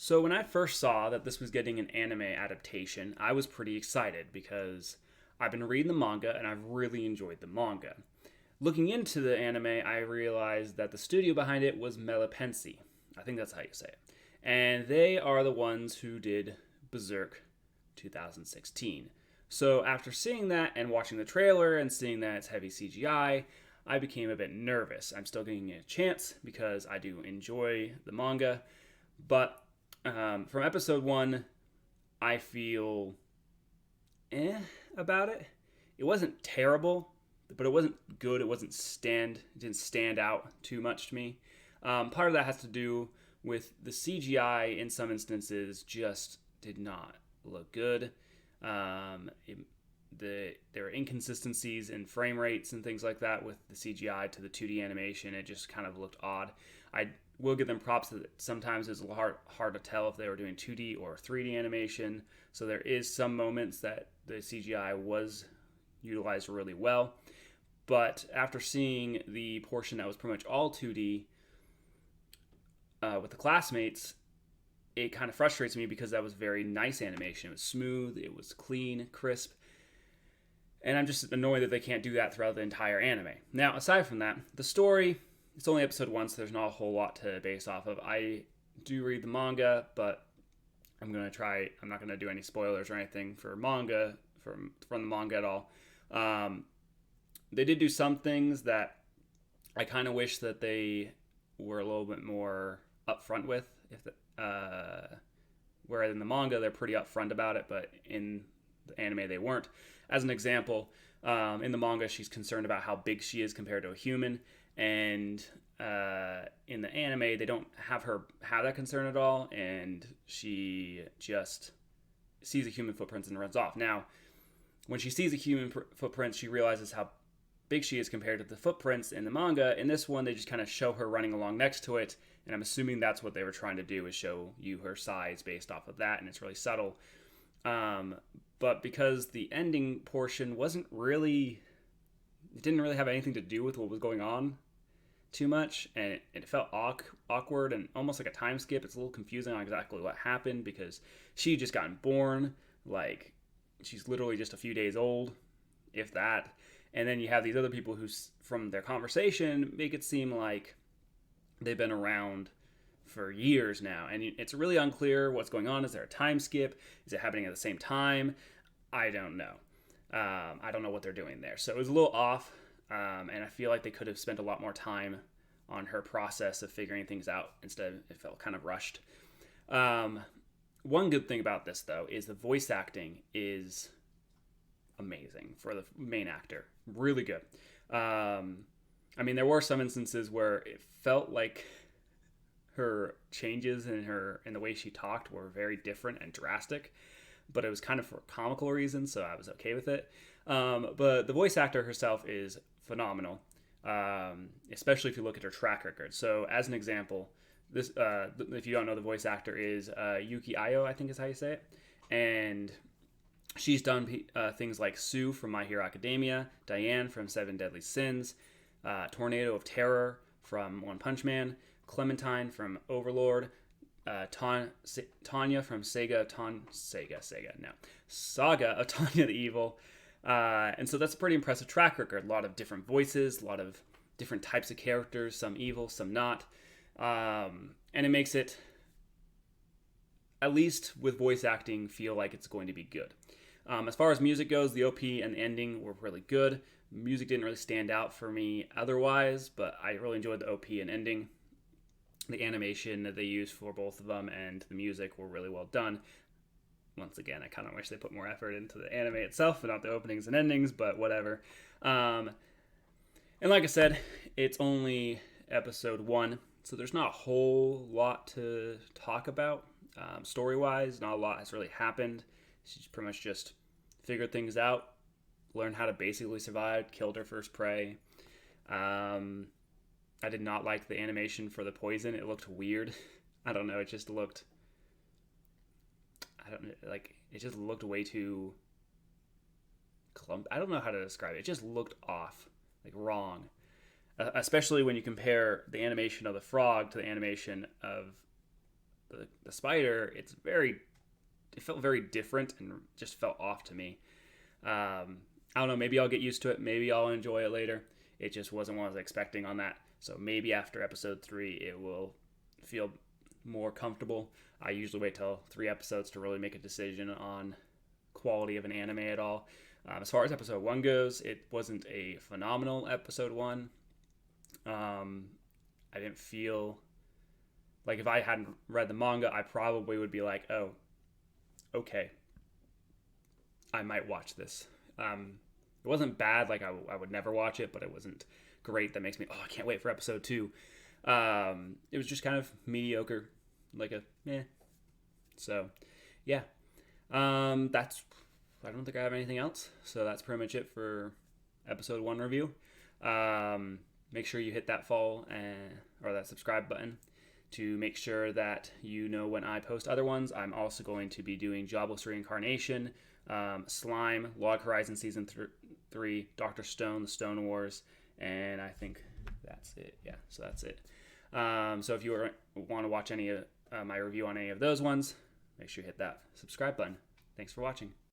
So when I first saw that this was getting an anime adaptation, I was pretty excited because I've been reading the manga and I've really enjoyed the manga. Looking into the anime, I realized that the studio behind it was Melipensi. I think that's how you say it. And they are the ones who did Berserk 2016. So after seeing that and watching the trailer and seeing that it's heavy I became a bit nervous. I'm still giving it a chance because I do enjoy the manga, but from episode one, I feel about it. It wasn't terrible, but it wasn't good. It didn't stand out too much to me. Part of that has to do with the CGI in some instances just did not look good. There were inconsistencies in frame rates and things like that with the CGI to the 2D animation. It just kind of looked odd. I will give them props that sometimes it's a little hard to tell if they were doing 2D or 3D animation. So there is some moments that the CGI was utilized really well. But after seeing the portion that was pretty much all 2D with the classmates, it kind of frustrates me because that was very nice animation. It was smooth, it was clean, crisp. And I'm just annoyed that they can't do that throughout the entire anime. Now, aside from that, the story, it's only episode 1, so there's not a whole lot to base off of. I do read the manga, but I'm not going to do any spoilers or anything for manga, from the manga at all. They did do some things that I kind of wish that they were a little bit more upfront with. Whereas in the manga, they're pretty upfront about it, but in the anime, they weren't. As an example, in the manga, she's concerned about how big she is compared to a human, and in the anime, they don't have her have that concern at all, and she just sees a human footprint and runs off. Now, when she sees a human footprint, she realizes how big she is compared to the footprints in the manga. In this one, they just kind of show her running along next to it, and I'm assuming that's what they were trying to do, is show you her size based off of that, and it's really subtle. But because the ending portion it didn't really have anything to do with what was going on too much, and it felt awkward and almost like a time skip. It's a little confusing on exactly what happened because she just gotten born, like she's literally just a few days old, if that. And then you have these other people who, from their conversation, make it seem like they've been around for years now, and it's really unclear what's going on. Is there a time skip? Is it happening at the same time? I don't know. I don't know what they're doing there. So it was a little off, and I feel like they could have spent a lot more time on her process of figuring things out. Instead, it felt kind of rushed. One good thing about this, though, is the voice acting is amazing for the main actor. Really good. There were some instances where it felt like her changes in the way she talked were very different and drastic, but it was kind of for comical reasons, so I was okay with it. But the voice actor herself is phenomenal, especially if you look at her track record. So as an example, this if you don't know, the voice actor is Yuki Ayo, I think is how you say it, and she's done things like Sue from My Hero Academia, Diane from Seven Deadly Sins, Tornado of Terror from One Punch Man, Clementine from Overlord, Tanya from Saga of Tanya the Evil. And so that's a pretty impressive track record. A lot of different voices, a lot of different types of characters, some evil, some not. And it makes it, at least with voice acting, feel like it's going to be good. As far as music goes, the OP and the ending were really good. Music didn't really stand out for me otherwise, but I really enjoyed the OP and ending. The animation that they used for both of them and the music were really well done. Once again, I kind of wish they put more effort into the anime itself and not the openings and endings, but whatever. And like I said, it's only episode 1, so there's not a whole lot to talk about. Story-wise, not a lot has really happened. She's pretty much just figured things out, learned how to basically survive, killed her first prey. I did not like the animation for the poison. It looked weird. I don't know. It just looked... it just looked way too... I don't know how to describe it. It just looked off. Wrong. Especially when you compare the animation of the frog to the animation of the spider, it felt very different and just felt off to me. I don't know, maybe I'll get used to it, maybe I'll enjoy it later. It just wasn't what I was expecting on that. So maybe after episode 3 it will feel more comfortable. I usually wait till 3 episodes to really make a decision on quality of an anime at all. As far as episode 1 goes, it wasn't a phenomenal episode 1. I didn't feel like, if I hadn't read the manga, I probably would be like, oh, okay, I might watch this. It wasn't bad, like I would never watch it, but it wasn't great that makes me, oh, I can't wait for episode 2. It was just kind of mediocre, like a eh. So yeah, that's, I don't think I have anything else. So that's pretty much it for episode 1 review. Make sure you hit that follow or that subscribe button to make sure that you know when I post other ones. I'm also going to be doing Jobless Reincarnation, Slime, Log Horizon Season 3, Dr. Stone, The Stone Wars, and I think that's it. Yeah, so that's it. So if you want to watch any of my review on any of those ones, make sure you hit that subscribe button. Thanks for watching.